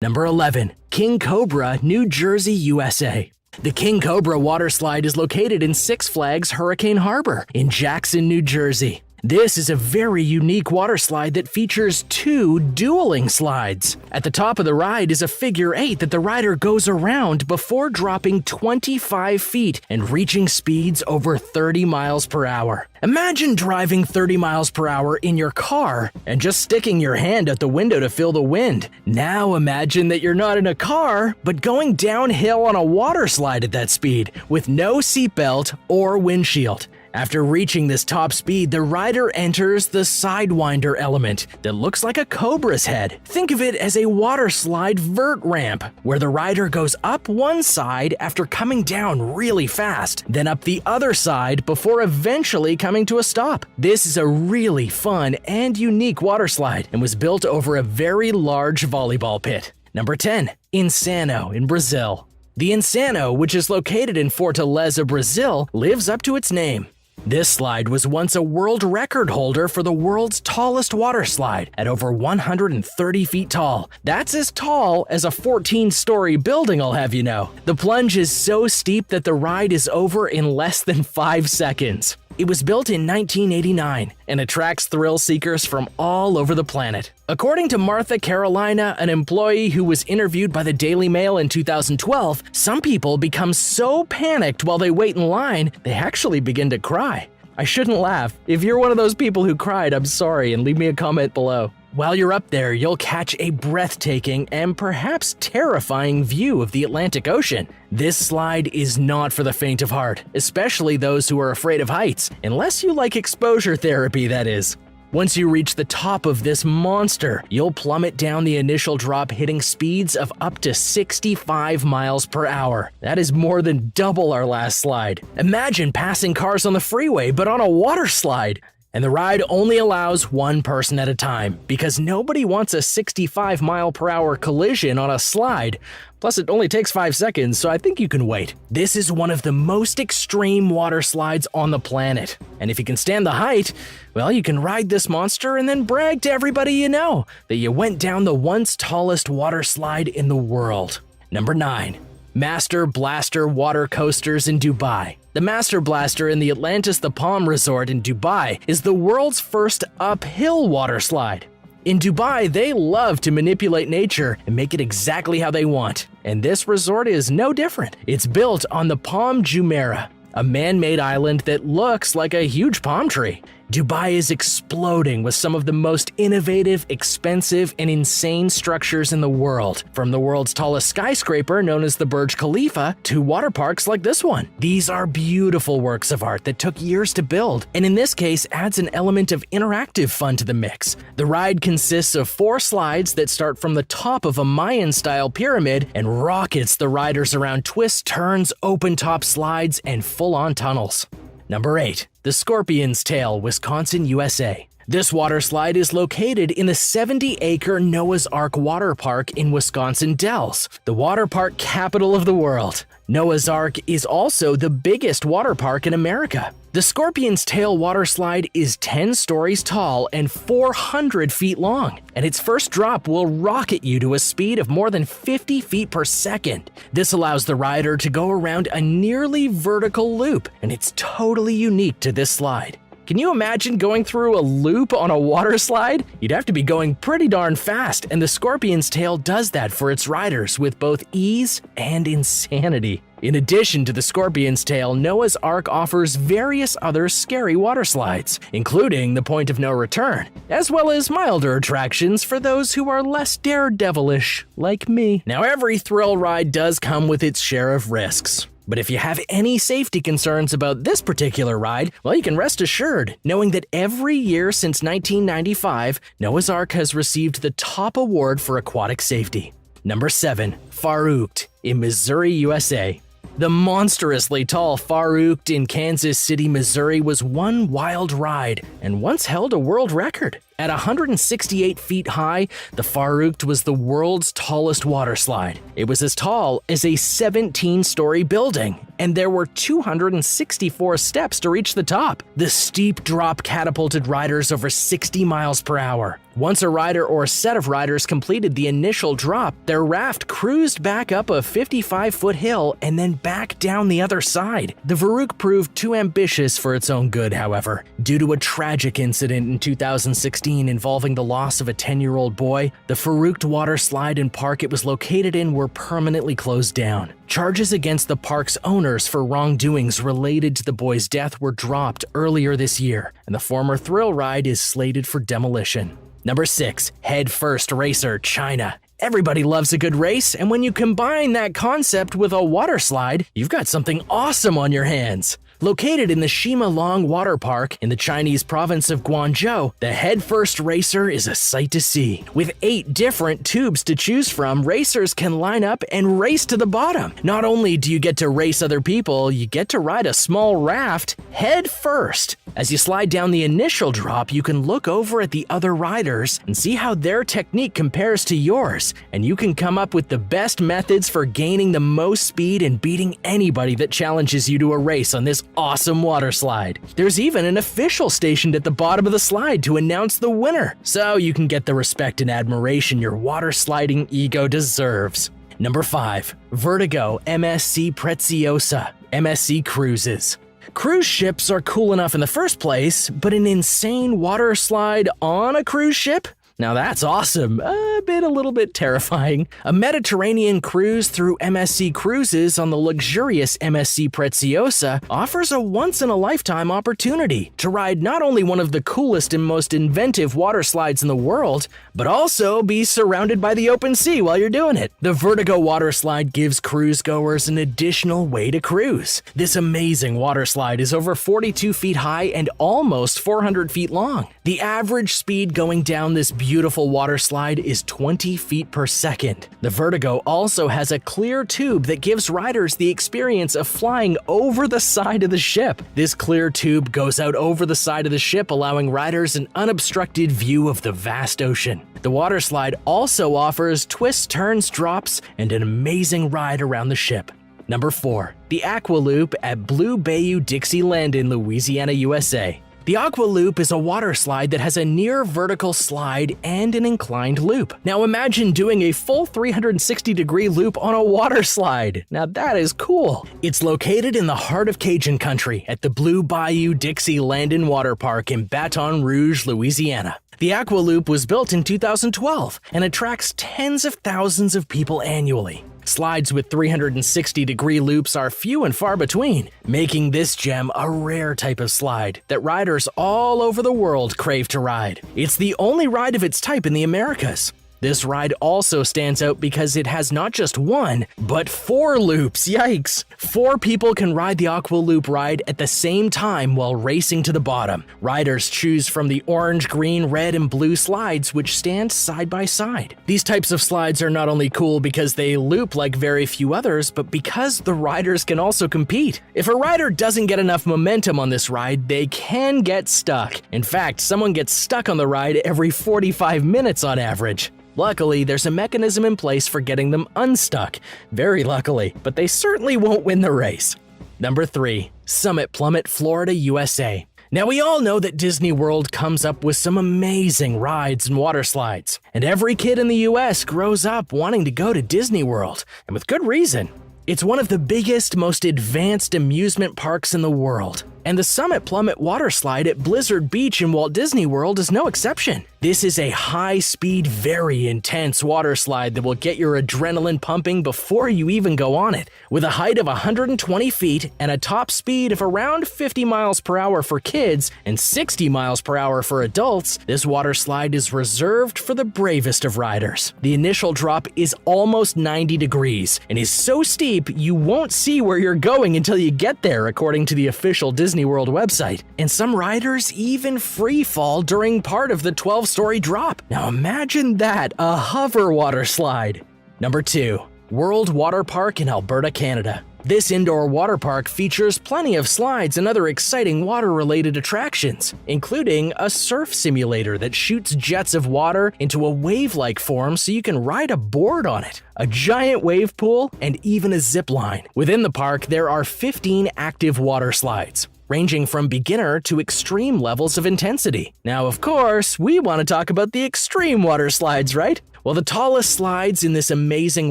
Number 11. King Cobra, New Jersey, USA. The King Cobra water slide is located in Six Flags Hurricane Harbor in Jackson, New Jersey. This is a very unique water slide that features two dueling slides. At the top of the ride is a figure 8 that the rider goes around before dropping 25 feet and reaching speeds over 30 miles per hour. Imagine driving 30 miles per hour in your car and just sticking your hand out the window to feel the wind. Now imagine that you're not in a car, but going downhill on a water slide at that speed with no seatbelt or windshield. After reaching this top speed, the rider enters the Sidewinder element that looks like a cobra's head. Think of it as a water slide vert ramp, where the rider goes up one side after coming down really fast, then up the other side before eventually coming to a stop. This is a really fun and unique water slide and was built over a very large volleyball pit. Number 10. Insano in Brazil. The Insano, which is located in Fortaleza, Brazil, lives up to its name. This slide was once a world record holder for the world's tallest water slide at over 130 feet tall. That's as tall as a 14-story building, I'll have you know. The plunge is so steep that the ride is over in less than 5 seconds. It was built in 1989 and attracts thrill seekers from all over the planet. According to Martha Carolina, an employee who was interviewed by the Daily Mail in 2012, some people become so panicked while they wait in line, they actually begin to cry. I shouldn't laugh. If you're one of those people who cried, I'm sorry, and leave me a comment below. While you're up there, you'll catch a breathtaking and perhaps terrifying view of the Atlantic Ocean. This slide is not for the faint of heart, especially those who are afraid of heights, unless you like exposure therapy, that is. Once you reach the top of this monster, you'll plummet down the initial drop, hitting speeds of up to 65 miles per hour. That is more than double our last slide. Imagine passing cars on the freeway, but on a water slide. And the ride only allows one person at a time, because nobody wants a 65 mile per hour collision on a slide. Plus, it only takes 5 seconds, so I think you can wait. This is one of the most extreme water slides on the planet. And if you can stand the height, well, you can ride this monster and then brag to everybody you know that you went down the once tallest water slide in the world. Number 9. Master Blaster Water Coasters in Dubai. The Master Blaster in the Atlantis The Palm Resort in Dubai is the world's first uphill water slide. In Dubai, they love to manipulate nature and make it exactly how they want. And this resort is no different. It's built on the Palm Jumeirah, a man-made island that looks like a huge palm tree. Dubai is exploding with some of the most innovative, expensive, and insane structures in the world, from the world's tallest skyscraper known as the Burj Khalifa to water parks like this one. These are beautiful works of art that took years to build, and in this case adds an element of interactive fun to the mix. The ride consists of 4 slides that start from the top of a Mayan-style pyramid and rockets the riders around twists, turns, open-top slides, and full-on tunnels. Number 8. The Scorpion's Tail, Wisconsin, USA. This water slide is located in the 70-acre Noah's Ark Water Park in Wisconsin Dells, the water park capital of the world. Noah's Ark is also the biggest water park in America. The Scorpion's Tail water slide is 10 stories tall and 400 feet long, and its first drop will rocket you to a speed of more than 50 feet per second. This allows the rider to go around a nearly vertical loop, and it's totally unique to this slide. Can you imagine going through a loop on a water slide? You'd have to be going pretty darn fast, and the Scorpion's Tail does that for its riders with both ease and insanity. In addition to the Scorpion's Tail, Noah's Ark offers various other scary water slides, including the Point of No Return, as well as milder attractions for those who are less daredevilish, like me. Now, every thrill ride does come with its share of risks. But if you have any safety concerns about this particular ride, well, you can rest assured, knowing that every year since 1995, Noah's Ark has received the top award for aquatic safety. Number 7. Far Oogt in Missouri, USA. The monstrously tall Far Oogt in Kansas City, Missouri was one wild ride and once held a world record. At 168 feet high, the Faruqt was the world's tallest water slide. It was as tall as a 17-story building, and there were 264 steps to reach the top. The steep drop catapulted riders over 60 miles per hour. Once a rider or a set of riders completed the initial drop, their raft cruised back up a 55-foot hill and then back down the other side. The Faruqt proved too ambitious for its own good, however. Due to a tragic incident in 2016 involving the loss of a 10-year-old boy, the Faruqt water slide and park it was located in were permanently closed down. Charges against the park's owners for wrongdoings related to the boy's death were dropped earlier this year, and the former thrill ride is slated for demolition. Number 6. Head First Racer, China. Everybody loves a good race, and when you combine that concept with a water slide, you've got something awesome on your hands. Located in the Shimalong Water Park in the Chinese province of Guangzhou, the Head First Racer is a sight to see. With 8 different tubes to choose from, racers can line up and race to the bottom. Not only do you get to race other people, you get to ride a small raft head first. As you slide down the initial drop, you can look over at the other riders and see how their technique compares to yours, and you can come up with the best methods for gaining the most speed and beating anybody that challenges you to a race on this awesome water slide. There's even an official stationed at the bottom of the slide to announce the winner, so you can get the respect and admiration your water sliding ego deserves. Number 5. Vertigo MSC Preziosa, MSC Cruises. Cruise ships are cool enough in the first place, but an insane water slide on a cruise ship? Now that's awesome, a little bit terrifying. A Mediterranean cruise through MSC Cruises on the luxurious MSC Preziosa offers a once-in-a-lifetime opportunity to ride not only one of the coolest and most inventive water slides in the world, but also be surrounded by the open sea while you're doing it. The Vertigo water slide gives cruise goers an additional way to cruise. This amazing water slide is over 42 feet high and almost 400 feet long. The average speed going down this beautiful water slide is 20 feet per second. The Vertigo also has a clear tube that gives riders the experience of flying over the side of the ship. This clear tube goes out over the side of the ship, allowing riders an unobstructed view of the vast ocean. The water slide also offers twists, turns, drops, and an amazing ride around the ship. Number 4. The Aqua Loop at Blue Bayou Dixie Landing, Louisiana, USA. The Aqua Loop is a water slide that has a near vertical slide and an inclined loop. Now imagine doing a full 360-degree loop on a water slide. Now that is cool. It's located in the heart of Cajun country at the Blue Bayou Dixie Landing Water Park in Baton Rouge, Louisiana. The Aqua Loop was built in 2012 and attracts tens of thousands of people annually. Slides with 360-degree loops are few and far between, making this gem a rare type of slide that riders all over the world crave to ride. It's the only ride of its type in the Americas. This ride also stands out because it has not just 1, but 4 loops. Yikes! 4 people can ride the Aqua Loop ride at the same time while racing to the bottom. Riders choose from the orange, green, red, and blue slides which stand side by side. These types of slides are not only cool because they loop like very few others, but because the riders can also compete. If a rider doesn't get enough momentum on this ride, they can get stuck. In fact, someone gets stuck on the ride every 45 minutes on average. Luckily, there's a mechanism in place for getting them unstuck. Very luckily, but they certainly won't win the race. Number 3. Summit Plummet, Florida, USA. Now we all know that Disney World comes up with some amazing rides and water slides, and every kid in the US grows up wanting to go to Disney World, and with good reason. It's one of the biggest, most advanced amusement parks in the world, and the Summit Plummet water slide at Blizzard Beach in Walt Disney World is no exception. This is a high-speed, very intense water slide that will get your adrenaline pumping before you even go on it. With a height of 120 feet and a top speed of around 50 miles per hour for kids and 60 miles per hour for adults, this water slide is reserved for the bravest of riders. The initial drop is almost 90 degrees and is so steep you won't see where you're going until you get there, according to the official Disney World website. And some riders even free fall during part of the 12-story drop. Now imagine that, a hover water slide. Number 2. World Water Park in Alberta, Canada. This indoor water park features plenty of slides and other exciting water-related attractions, including a surf simulator that shoots jets of water into a wave-like form so you can ride a board on it, a giant wave pool, and even a zip line. Within the park, there are 15 active water slides, ranging from beginner to extreme levels of intensity. Now, of course, we want to talk about the extreme water slides, right? Well, the tallest slides in this amazing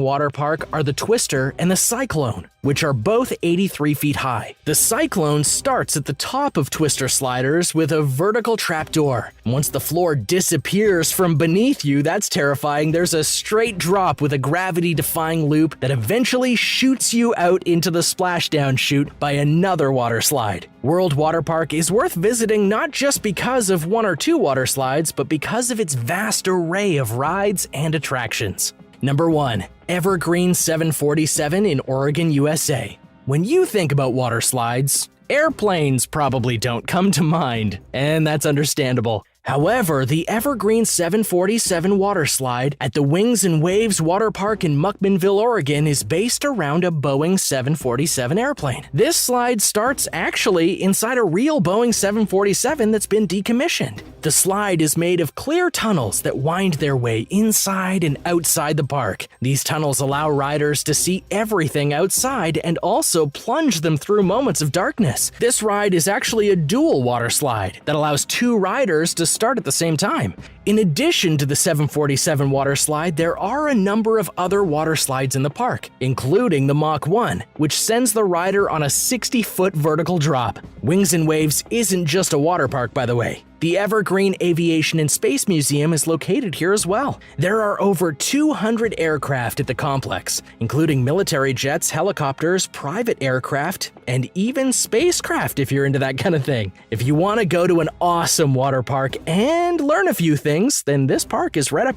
water park are the Twister and the Cyclone, which are both 83 feet high. The Cyclone starts at the top of Twister sliders with a vertical trapdoor. Once the floor disappears from beneath you, that's terrifying. There's a straight drop with a gravity-defying loop that eventually shoots you out into the splashdown chute by another water slide. World Water Park is worth visiting not just because of one or two water slides, but because of its vast array of rides and attractions. Number 1. Evergreen 747 in Oregon, USA. When you think about water slides, airplanes probably don't come to mind, and that's understandable. However, the Evergreen 747 water slide at the Wings and Waves Water Park in Muckmanville, Oregon is based around a Boeing 747 airplane. This slide starts actually inside a real Boeing 747 that's been decommissioned. The slide is made of clear tunnels that wind their way inside and outside the park. These tunnels allow riders to see everything outside and also plunge them through moments of darkness. This ride is actually a dual water slide that allows two riders to start at the same time. In addition to the 747 water slide, there are a number of other water slides in the park, including the Mach 1, which sends the rider on a 60-foot vertical drop. Wings and Waves isn't just a water park, by the way. The Evergreen Aviation and Space Museum is located here as well. There are over 200 aircraft at the complex, including military jets, helicopters, private aircraft, and even spacecraft if you're into that kind of thing. If you want to go to an awesome water park and learn a few things, then this park is right up your